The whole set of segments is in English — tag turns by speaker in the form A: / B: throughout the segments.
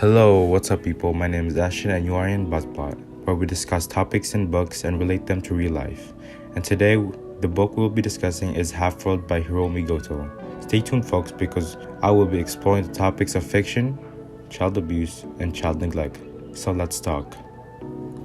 A: Hello, what's up, people? My name is Ashton, and you are in BuzzBot, where we discuss topics in books and relate them to real life. And today, the book we'll be discussing is Half-World by Hiromi Goto. Stay tuned, folks, because I will be exploring the topics of fiction, child abuse, and child neglect. So let's talk.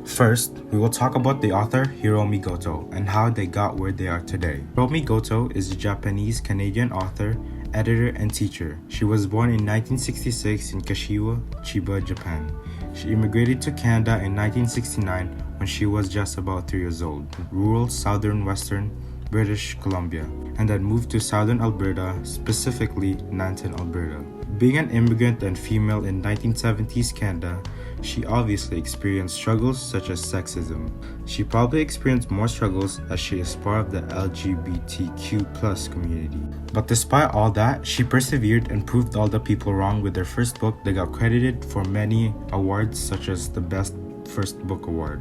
A: First, we will talk about the author Hiromi Goto and how they got where they are today. Hiromi Goto is a Japanese-Canadian author, editor, and teacher. She was born in 1966 in Kashiwa, Chiba, Japan. She immigrated to Canada in 1969 when she was just about 3 years old, rural southern western British Columbia, and then moved to southern Alberta, specifically Nanton, Alberta. Being an immigrant and female in 1970s Canada, she obviously experienced struggles such as sexism. She probably experienced more struggles as she is part of the LGBTQ+ community. But despite all that, she persevered and proved all the people wrong with her first book that got credited for many awards such as the Best First Book Award.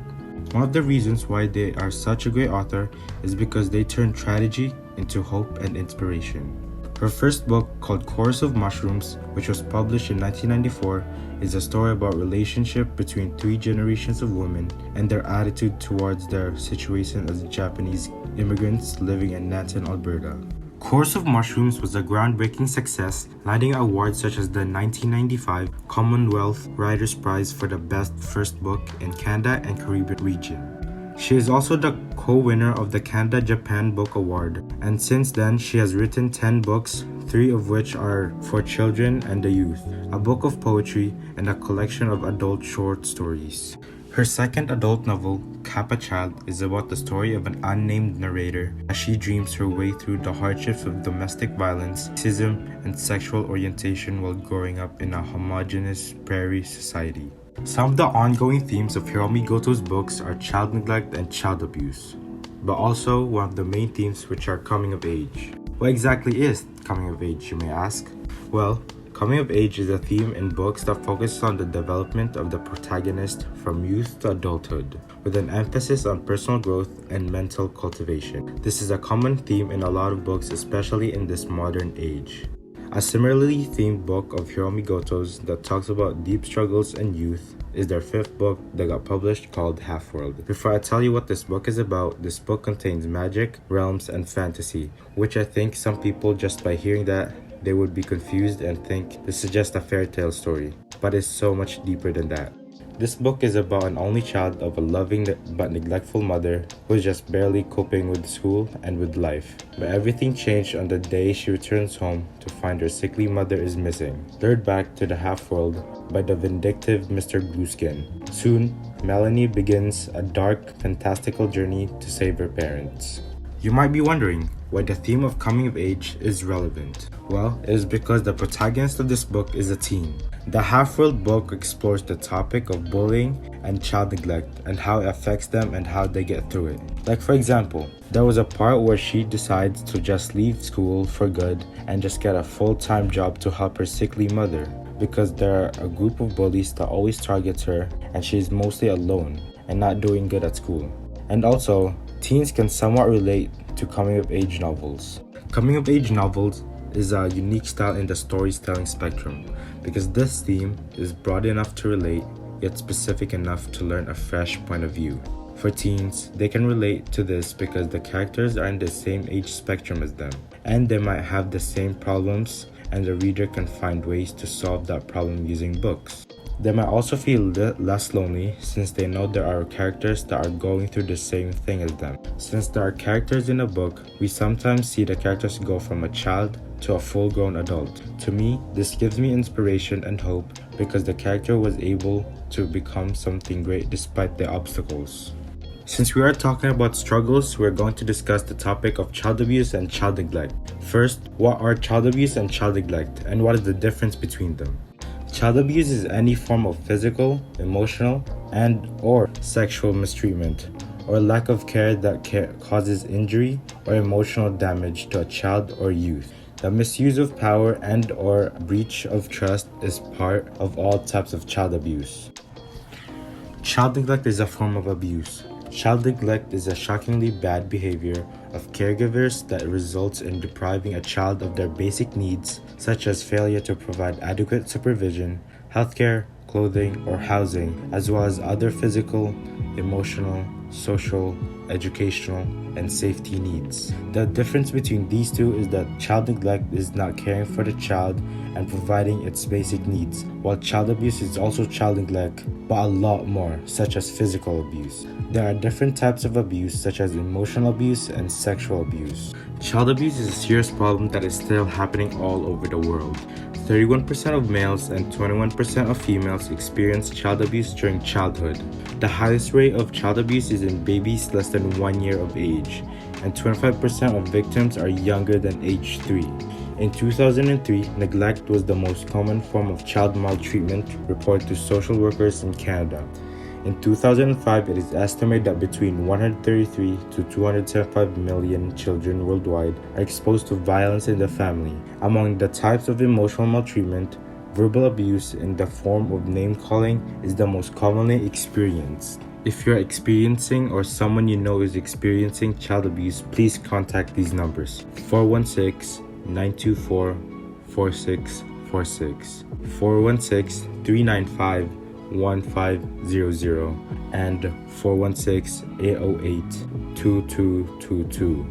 A: One of the reasons why they are such a great author is because they turn tragedy into hope and inspiration. Her first book, called Chorus of Mushrooms, which was published in 1994, is a story about relationship between 3 generations of women and their attitude towards their situation as Japanese immigrants living in Nanton, Alberta. Chorus of Mushrooms was a groundbreaking success, landing awards such as the 1995 Commonwealth Writers' Prize for the Best First Book in Canada and Caribbean region. She is also the co-winner of the Canada-Japan Book Award, and since then she has written 10 books, 3 of which are for children and the youth, a book of poetry, and a collection of adult short stories. Her second adult novel, Kappa Child, is about the story of an unnamed narrator as she dreams her way through the hardships of domestic violence, racism, and sexual orientation while growing up in a homogeneous prairie society. Some of the ongoing themes of Hiromi Goto's books are child neglect and child abuse, but also one of the main themes, which are coming of age. What exactly is coming of age, you may ask? Well, coming of age is a theme in books that focuses on the development of the protagonist from youth to adulthood, with an emphasis on personal growth and mental cultivation. This is a common theme in a lot of books, especially in this modern age. A similarly themed book of Hiromi Goto's that talks about deep struggles and youth is their 5th book that got published, called Half-World. Before I tell you what this book is about, this book contains magic, realms, and fantasy, which I think some people, just by hearing that, they would be confused and think this is just a fairy tale story, but it's so much deeper than that. This book is about an only child of a loving but neglectful mother who is just barely coping with school and with life. But everything changed on the day she returns home to find her sickly mother is missing, lured back to the half-world by the vindictive Mr. Blueskin. Soon, Melanie begins a dark, fantastical journey to save her parents. You might be wondering why the theme of coming of age is relevant. Well, it is because the protagonist of this book is a teen. The Half-World book explores the topic of bullying and child neglect and how it affects them and how they get through it. Like, for example, there was a part where she decides to just leave school for good and just get a full-time job to help her sickly mother, because there are a group of bullies that always targets her and she is mostly alone and not doing good at school. And also, teens can somewhat relate to coming-of-age novels. Coming-of-age novels is a unique style in the storytelling spectrum because this theme is broad enough to relate, yet specific enough to learn a fresh point of view. For teens, they can relate to this because the characters are in the same age spectrum as them, and they might have the same problems, and the reader can find ways to solve that problem using books. They might also feel less lonely since they know there are characters that are going through the same thing as them. Since there are characters in a book, we sometimes see the characters go from a child to a full-grown adult. To me, this gives me inspiration and hope because the character was able to become something great despite the obstacles. Since we are talking about struggles, we're going to discuss the topic of child abuse and child neglect. First, what are child abuse and child neglect, and what is the difference between them? Child abuse is any form of physical, emotional, and/or sexual mistreatment or lack of care that causes injury or emotional damage to a child or youth. The misuse of power and/or breach of trust is part of all types of child abuse. Child neglect is a form of abuse. Child neglect is a shockingly bad behavior of caregivers that results in depriving a child of their basic needs, such as failure to provide adequate supervision, healthcare, clothing, or housing, as well as other physical, emotional, social, educational, and safety needs. The difference between these two is that child neglect is not caring for the child and providing its basic needs, while child abuse is also child neglect, but a lot more, such as physical abuse. There are different types of abuse, such as emotional abuse and sexual abuse. Child abuse is a serious problem that is still happening all over the world. 31% of males and 21% of females experience child abuse during childhood. The highest rate of child abuse is in babies less than 1 year of age, and 25% of victims are younger than age 3. In 2003, neglect was the most common form of child maltreatment reported to social workers in Canada. In 2005, it is estimated that between 133 to 275 million children worldwide are exposed to violence in the family. Among the types of emotional maltreatment, verbal abuse in the form of name-calling is the most commonly experienced. If you're experiencing or someone you know is experiencing child abuse, please contact these numbers: 416-924-4646, 416-395-1500, and 416-808-2222.